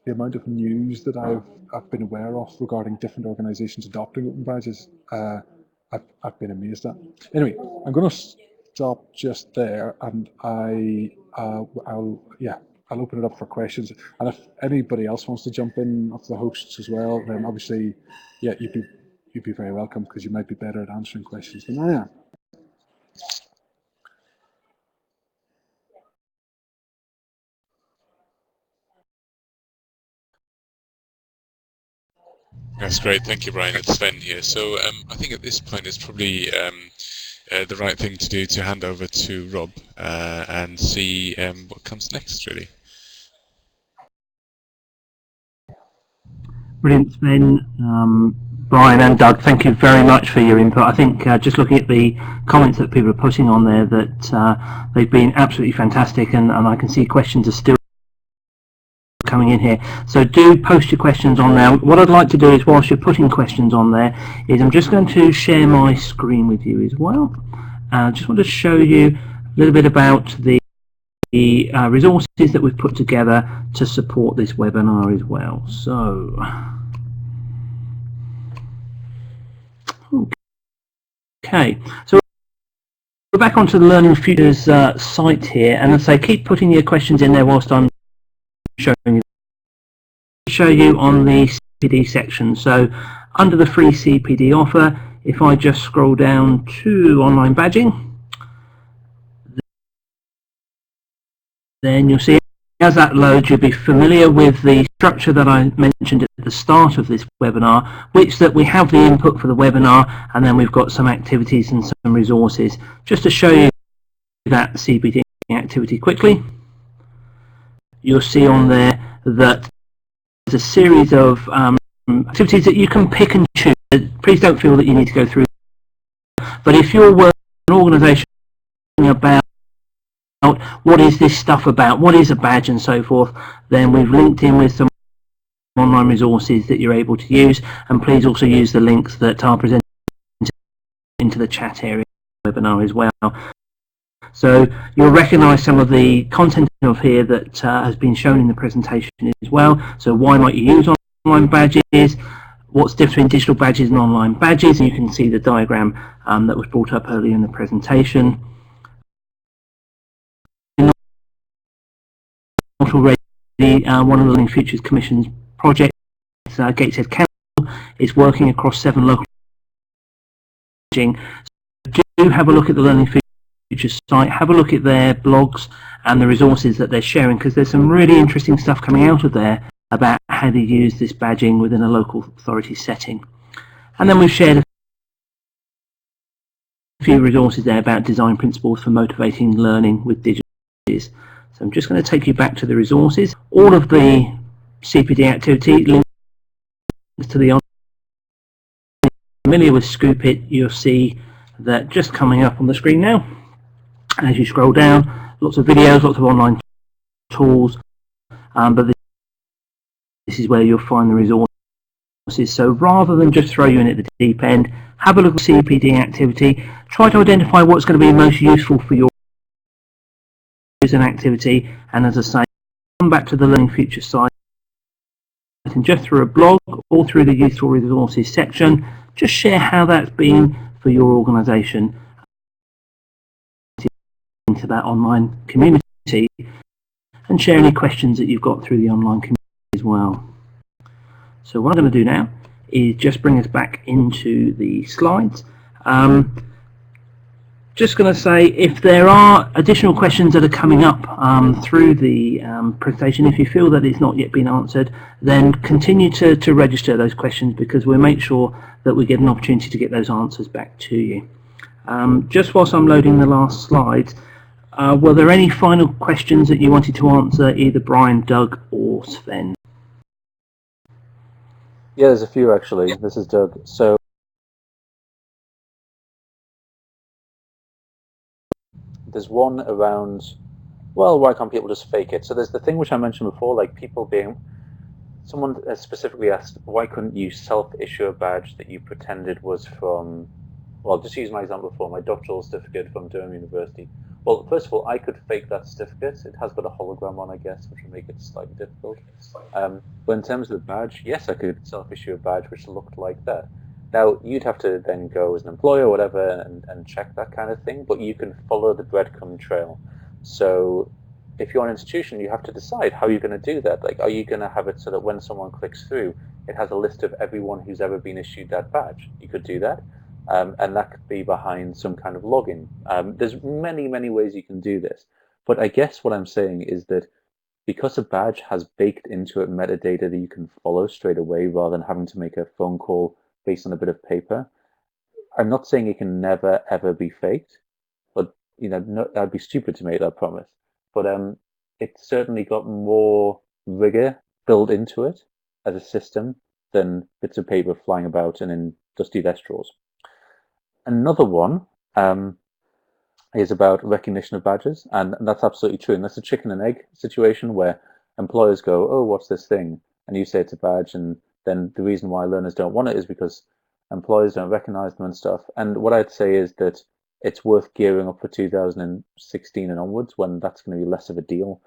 amount of news that I've been aware of regarding different organisations adopting open badges, I've been amazed at. Anyway, I'm going to stop just there, and I'll open it up for questions. And if anybody else wants to jump in, of the hosts as well, then obviously, yeah, you'd be very welcome, because you might be better at answering questions than I am. That's great. Thank you, Bryan. It's Sven here. So I think at this point it's probably the right thing to do to hand over to Rob and see what comes next, really. Brilliant, Sven, Bryan and Doug, thank you very much for your input. I think just looking at the comments that people are putting on there, that they've been absolutely fantastic, and I can see questions are still coming in here. So do post your questions on there. What I'd like to do is, whilst you're putting questions on there, is I'm just going to share my screen with you as well. I just want to show you a little bit about the resources that we've put together to support this webinar as well. So, okay, so we're back onto the Learning Futures site here, and as I say, keep putting your questions in there whilst I'm showing you. Show you on the CPD section. So under the free CPD offer, if I just scroll down to online badging, then you'll see as that loads, you'll be familiar with the structure that I mentioned at the start of this webinar, which that we have the input for the webinar, and then we've got some activities and some resources. Just to show you that CPD activity quickly, you'll see on there that there's a series of activities that you can pick and choose. Please don't feel that you need to go through. But if you're working in an organisation about what is this stuff about, what is a badge and so forth, then we've linked in with some online resources that you're able to use, and please also use the links that are presented into the chat area of the webinar as well. So you'll recognise some of the content of here that has been shown in the presentation as well. So why might you use online badges? What's different between digital badges and online badges? And you can see the diagram that was brought up earlier in the presentation. Not already, one of the Learning Futures Commission's projects, Gateshead Council, is working across 7 local. So do have a look at the Learning Futures site, have a look at their blogs and the resources that they're sharing, because there's some really interesting stuff coming out of there about how to use this badging within a local authority setting. And then we've shared a few resources there about design principles for motivating learning with digital badges. So I'm just going to take you back to the resources. All of the CPD activity links to the familiar with Scoop It, you'll see that just coming up on the screen now. As you scroll down, lots of videos, lots of online tools, but this is where you'll find the resources. So rather than just throw you in at the deep end, have a look at CPD activity, try to identify what's going to be most useful for your an activity, and as I say, come back to the Learning Future site and just through a blog or through the Useful Resources section, just share how that's been for your organisation into that online community, and share any questions that you've got through the online community as well. So what I'm going to do now is just bring us back into the slides. Just going to say, if there are additional questions that are coming up through the presentation, if you feel that it's not yet been answered, then continue to register those questions, because we'll make sure that we get an opportunity to get those answers back to you. Just whilst I'm loading the last slides, were there any final questions that you wanted to answer, either Bryan, Doug or Sven? Yeah, there's a few actually. This is Doug. So there's one around, well, why can't people just fake it? So there's the thing which I mentioned before, like people being, someone specifically asked, why couldn't you self-issue a badge that you pretended was from, well, just use my example before, my doctoral certificate from Durham University. Well, first of all, I could fake that certificate. It has got a hologram on, I guess, which will make it slightly difficult. But in terms of the badge, yes, I could self-issue a badge which looked like that. Now, you'd have to then go as an employer or whatever and check that kind of thing, but you can follow the breadcrumb trail. So if you're an institution, you have to decide how you're going to do that. Like, are you going to have it so that when someone clicks through, it has a list of everyone who's ever been issued that badge? You could do that. And that could be behind some kind of login. There's many, many ways you can do this. But I guess what I'm saying is that because a badge has baked into it metadata that you can follow straight away rather than having to make a phone call based on a bit of paper, I'm not saying it can never, ever be faked. But, you know, no, that'd be stupid to make that promise. But it's certainly got more rigor built into it as a system than bits of paper flying about and in dusty desk drawers. Another one is about recognition of badges, and that's absolutely true. And that's a chicken and egg situation where employers go, oh, what's this thing? And you say it's a badge, and then the reason why learners don't want it is because employers don't recognize them and stuff. And what I'd say is that it's worth gearing up for 2016 and onwards, when that's going to be less of a deal,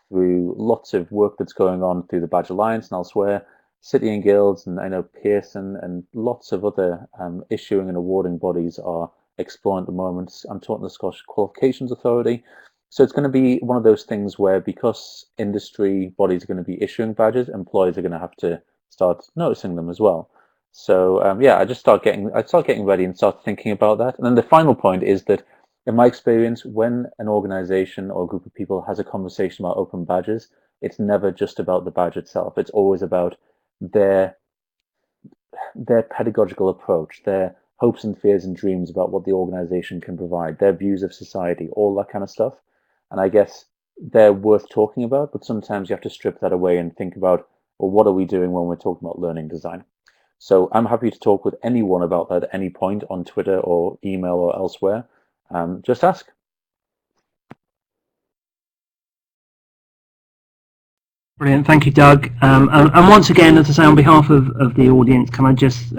through lots of work that's going on through the Badge Alliance and elsewhere, City and Guilds, and I know Pearson and lots of other issuing and awarding bodies are exploring at the moment. I'm talking to the Scottish Qualifications Authority. So it's going to be one of those things where, because industry bodies are going to be issuing badges, employers are going to have to start noticing them as well. So yeah, I'd start getting ready and start thinking about that. And then the final point is that, in my experience, when an organization or a group of people has a conversation about open badges, it's never just about the badge itself. It's always about their pedagogical approach, their hopes and fears and dreams about what the organization can provide, their views of society, all that kind of stuff. And I guess they're worth talking about, but sometimes you have to strip that away and think about, well, what are we doing when we're talking about learning design? So I'm happy to talk with anyone about that at any point on Twitter or email or elsewhere. Just ask. Brilliant, thank you, Doug. And once again, as I say, on behalf of the audience, can I just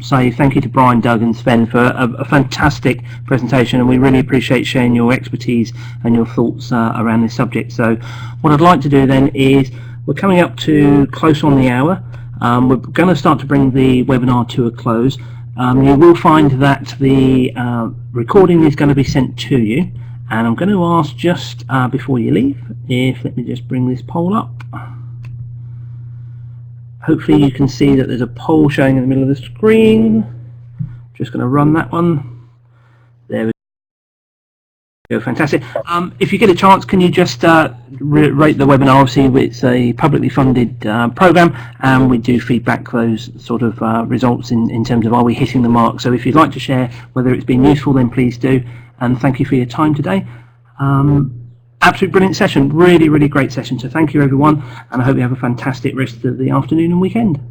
say thank you to Bryan, Doug and Sven for a fantastic presentation, and we really appreciate sharing your expertise and your thoughts around this subject. So what I'd like to do then is, we're coming up to close on the hour. We're going to start to bring the webinar to a close. You will find that the recording is going to be sent to you. And I'm going to ask, just before you leave, let me just bring this poll up. Hopefully you can see that there's a poll showing in the middle of the screen. Just going to run that one. There we go, fantastic. If you get a chance, can you just rate the webinar? Obviously, it's a publicly funded program, and we do feedback those sort of results in terms of, are we hitting the mark? So if you'd like to share whether it's been useful, then please do. And thank you for your time today. absolute brilliant session. Really, really great session. So thank you, everyone, and I hope you have a fantastic rest of the afternoon and weekend.